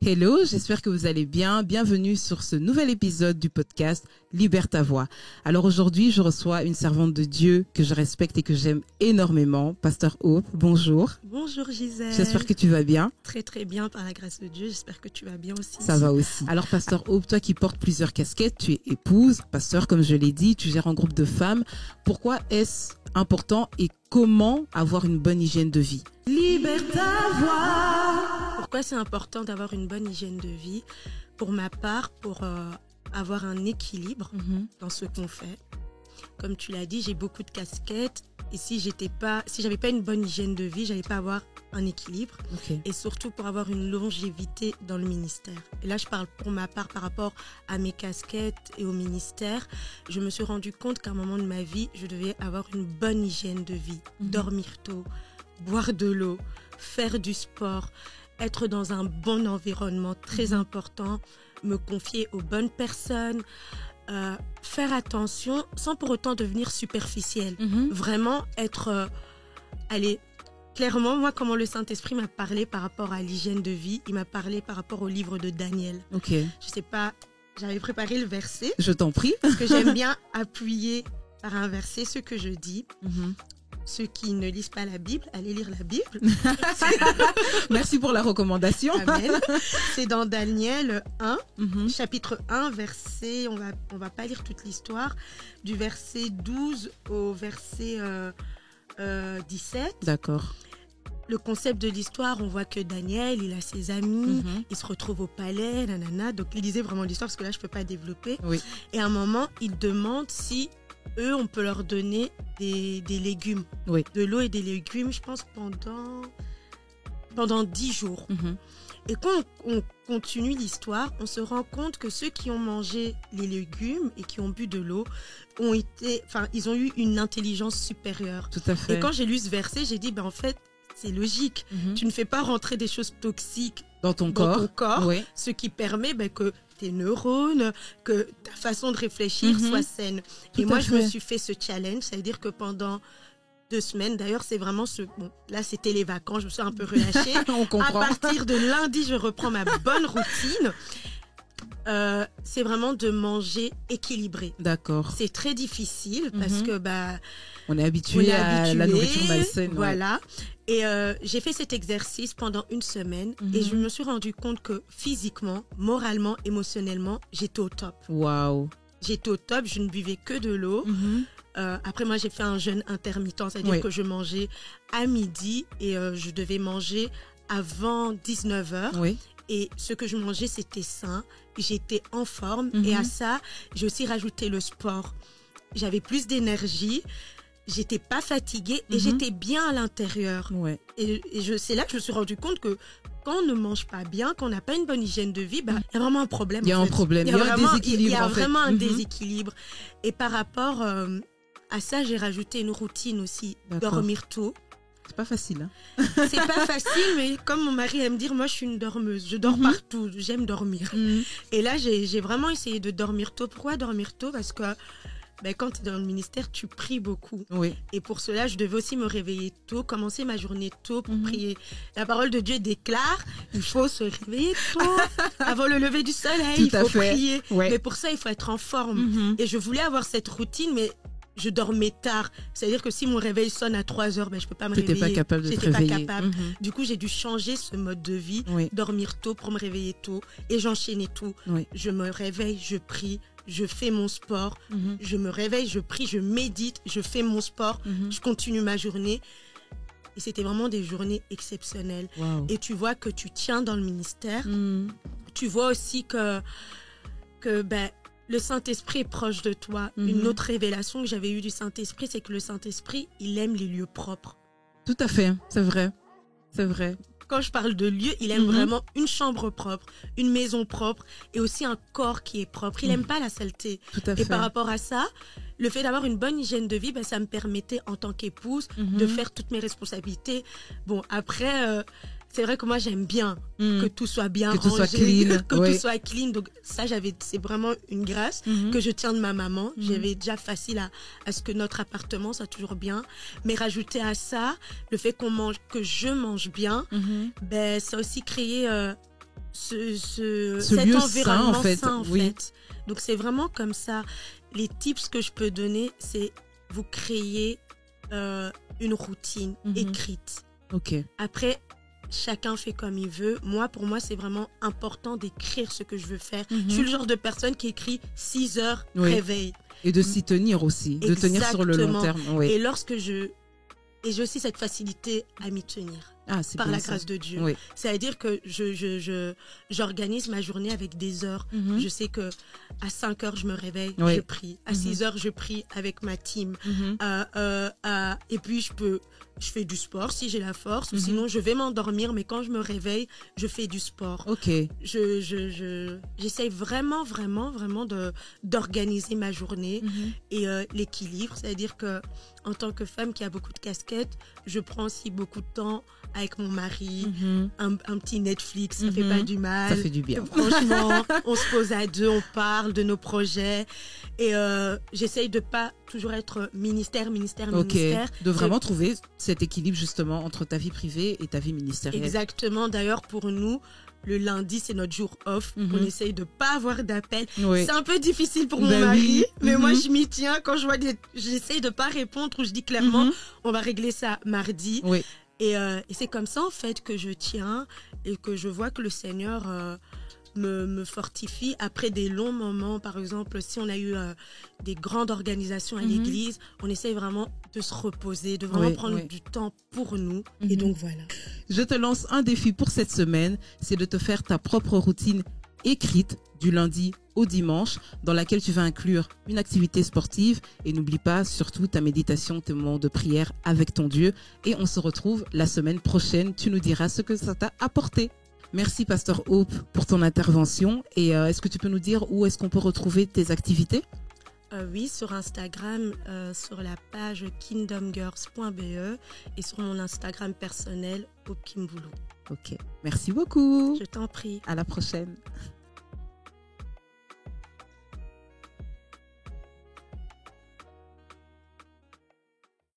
Hello, j'espère que vous allez bien. Bienvenue sur ce nouvel épisode du podcast Libère ta voix. Alors aujourd'hui, je reçois une servante de Dieu que je respecte et que j'aime énormément, Pasteur Hope. Bonjour. Bonjour Gisèle. J'espère que tu vas bien. Très très bien par la grâce de Dieu. J'espère que tu vas bien aussi. Ça va aussi. Alors Pasteur Hope, toi qui portes plusieurs casquettes, tu es épouse, pasteur comme je l'ai dit, tu gères un groupe de femmes. Pourquoi est-ce important et comment avoir une bonne hygiène de vie? Libère ta voix. Pourquoi c'est important d'avoir une bonne hygiène de vie? Pour ma part, pour avoir un équilibre dans ce qu'on fait. Comme tu l'as dit, j'ai beaucoup de casquettes et si j'avais pas une bonne hygiène de vie, j'allais pas avoir un équilibre. Okay. Et surtout pour avoir une longévité dans le ministère. Et là, je parle pour ma part par rapport à mes casquettes et au ministère. Je me suis rendu compte qu'à un moment de ma vie, je devais avoir une bonne hygiène de vie. Dormir tôt, boire de l'eau, faire du sport, être dans un bon environnement très important, me confier aux bonnes personnes, faire attention sans pour autant devenir superficielle. Vraiment être... clairement, moi, comment le Saint-Esprit m'a parlé par rapport à l'hygiène de vie, il m'a parlé par rapport au livre de Daniel. Ok. Je sais pas, j'avais préparé le verset. Je t'en prie. Parce que j'aime bien appuyer par un verset ce que je dis. Ceux qui ne lisent pas la Bible, allez lire la Bible. Merci pour la recommandation. Amen. C'est dans Daniel 1, chapitre 1, verset, on va pas lire toute l'histoire, du verset 12 au verset 17. D'accord. Le concept de l'histoire, on voit que Daniel, il a ses amis, il se retrouve au palais, nanana. Donc, il lisait vraiment l'histoire parce que là, je peux pas développer. Oui. Et à un moment, il demande si eux, on peut leur donner des légumes. Oui. De l'eau et des légumes, je pense, pendant 10 jours. Et quand on continue l'histoire, on se rend compte que ceux qui ont mangé les légumes et qui ont bu de l'eau ils ont eu une intelligence supérieure. Tout à fait. Et quand j'ai lu ce verset, j'ai dit, en fait, c'est logique. Tu ne fais pas rentrer des choses toxiques dans ton corps. Oui. Ce qui permet que tes neurones, que ta façon de réfléchir soit saine. Et moi, je me suis fait ce challenge, ça veut dire que pendant 2 semaines, d'ailleurs, c'est vraiment là, c'était les vacances, je me suis un peu relâchée. On comprend. À partir de lundi, je reprends ma bonne routine. C'est vraiment de manger équilibré. D'accord. C'est très difficile parce que on est habitué à la nourriture malsaine. Voilà. Et j'ai fait cet exercice pendant 1 semaine et je me suis rendu compte que physiquement, moralement, émotionnellement, j'étais au top. Waouh. J'étais au top, je ne buvais que de l'eau. Après, moi, j'ai fait un jeûne intermittent, c'est-à-dire que je mangeais à midi et je devais manger avant 19h. Oui. Et ce que je mangeais, c'était sain. J'étais en forme. Et à ça, j'ai aussi rajouté le sport. J'avais plus d'énergie. J'étais pas fatiguée et j'étais bien à l'intérieur. Ouais. Et c'est là que je me suis rendu compte que quand on ne mange pas bien, quand on n'a pas une bonne hygiène de vie, il y a vraiment un problème. Il y a un problème, il y a un déséquilibre. Il y a vraiment un déséquilibre. Et par rapport à ça, j'ai rajouté une routine aussi. D'accord. Dormir tôt. C'est pas facile. C'est pas facile, mais comme mon mari aime dire, moi je suis une dormeuse. Je dors partout, j'aime dormir. Et là, j'ai vraiment essayé de dormir tôt. Pourquoi dormir tôt? Parce que quand tu es dans le ministère, tu pries beaucoup. Oui. Et pour cela, je devais aussi me réveiller tôt, commencer ma journée tôt pour prier. La parole de Dieu déclare, il faut se réveiller tôt. Avant le lever du soleil, il faut prier. Ouais. Mais pour ça, il faut être en forme. Et je voulais avoir cette routine, mais je dormais tard. C'est-à-dire que si mon réveil sonne à 3h, je peux pas me réveiller. T'étais pas capable de te réveiller. J'étais pas capable. Du coup, j'ai dû changer ce mode de vie, dormir tôt pour me réveiller tôt. Et j'enchaînais tout. Oui. Je me réveille, je prie, je fais mon sport. Je me réveille, je prie, je médite, je fais mon sport. Je continue ma journée. Et c'était vraiment des journées exceptionnelles. Wow. Et tu vois que tu tiens dans le ministère. Tu vois aussi que le Saint-Esprit est proche de toi. Une autre révélation que j'avais eue du Saint-Esprit, c'est que le Saint-Esprit, il aime les lieux propres. Tout à fait, c'est vrai. C'est vrai. Quand je parle de lieu, il aime vraiment une chambre propre, une maison propre et aussi un corps qui est propre. Il n'aime pas la saleté. Tout à fait. Et par rapport à ça, le fait d'avoir une bonne hygiène de vie, ça me permettait en tant qu'épouse de faire toutes mes responsabilités. Bon, après... c'est vrai que moi j'aime bien que tout soit bien que rangé, tout soit clean, tout soit clean. Donc ça c'est vraiment une grâce que je tiens de ma maman. J'avais déjà facile à ce que notre appartement soit toujours bien, mais rajouter à ça le fait que je mange bien, ça a aussi créé cet lieu environnement sain, en fait. sain, en Oui. fait. Donc, c'est vraiment comme ça. Les tips que je peux donner, c'est vous créer une routine écrite. Ok. Après, chacun fait comme il veut. Moi, pour moi, c'est vraiment important d'écrire ce que je veux faire. Je suis le genre de personne qui écrit 6 heures Oui. réveil. Et de s'y tenir aussi, de tenir sur le long terme. Oui. Et j'ai aussi cette facilité à m'y tenir. Ah, c'est Par bien la ça. grâce de Dieu. Oui. C'est-à-dire que j'organise ma journée avec des heures. Mhm. Je sais que à 5 heures, je me réveille, Oui. je prie. À 6 heures, je prie avec ma team. Mhm. Et puis, je fais du sport si j'ai la force. Ou Mhm. sinon, je vais m'endormir. Mais quand je me réveille, je fais du sport. Ok. J'essaye vraiment d'organiser ma journée Mhm. et l'équilibre. C'est-à-dire que en tant que femme qui a beaucoup de casquettes, je prends aussi beaucoup de temps avec mon mari, Mhm. un petit Netflix, ça Mhm. fait pas du mal. Ça fait du bien. Franchement, on se pose à deux, on parle de nos projets et j'essaye de pas toujours être ministère. Ok. De vraiment trouver cet équilibre justement entre ta vie privée et ta vie ministérielle. Exactement. D'ailleurs, pour nous, le lundi, c'est notre jour off. Mhm. On essaye de pas avoir d'appels. Oui. C'est un peu difficile pour Ben mon mari, oui. mais moi, Mhm. je m'y tiens. Quand je vois j'essaye de pas répondre ou je dis clairement, Mhm. on va régler ça mardi. Oui. Et c'est comme ça, en fait, que je tiens et que je vois que le Seigneur me fortifie après des longs moments. Par exemple, si on a eu des grandes organisations à Mhm. l'église, on essaye vraiment de se reposer, de vraiment Oui, prendre oui. du temps pour nous. Mhm. Et donc, voilà. Je te lance un défi pour cette semaine, c'est de te faire ta propre routine écrite du lundi au dimanche dans laquelle tu vas inclure une activité sportive et n'oublie pas surtout ta méditation, tes moments de prière avec ton Dieu et on se retrouve la semaine prochaine. Tu nous diras ce que ça t'a apporté. Merci Pasteur Hope pour ton intervention et est-ce que tu peux nous dire où est-ce qu'on peut retrouver tes activités? Oui, sur Instagram, sur la page kingdomgirls.be et sur mon Instagram personnel, Hope Kimboulou. Ok, merci beaucoup. Je t'en prie. À la prochaine.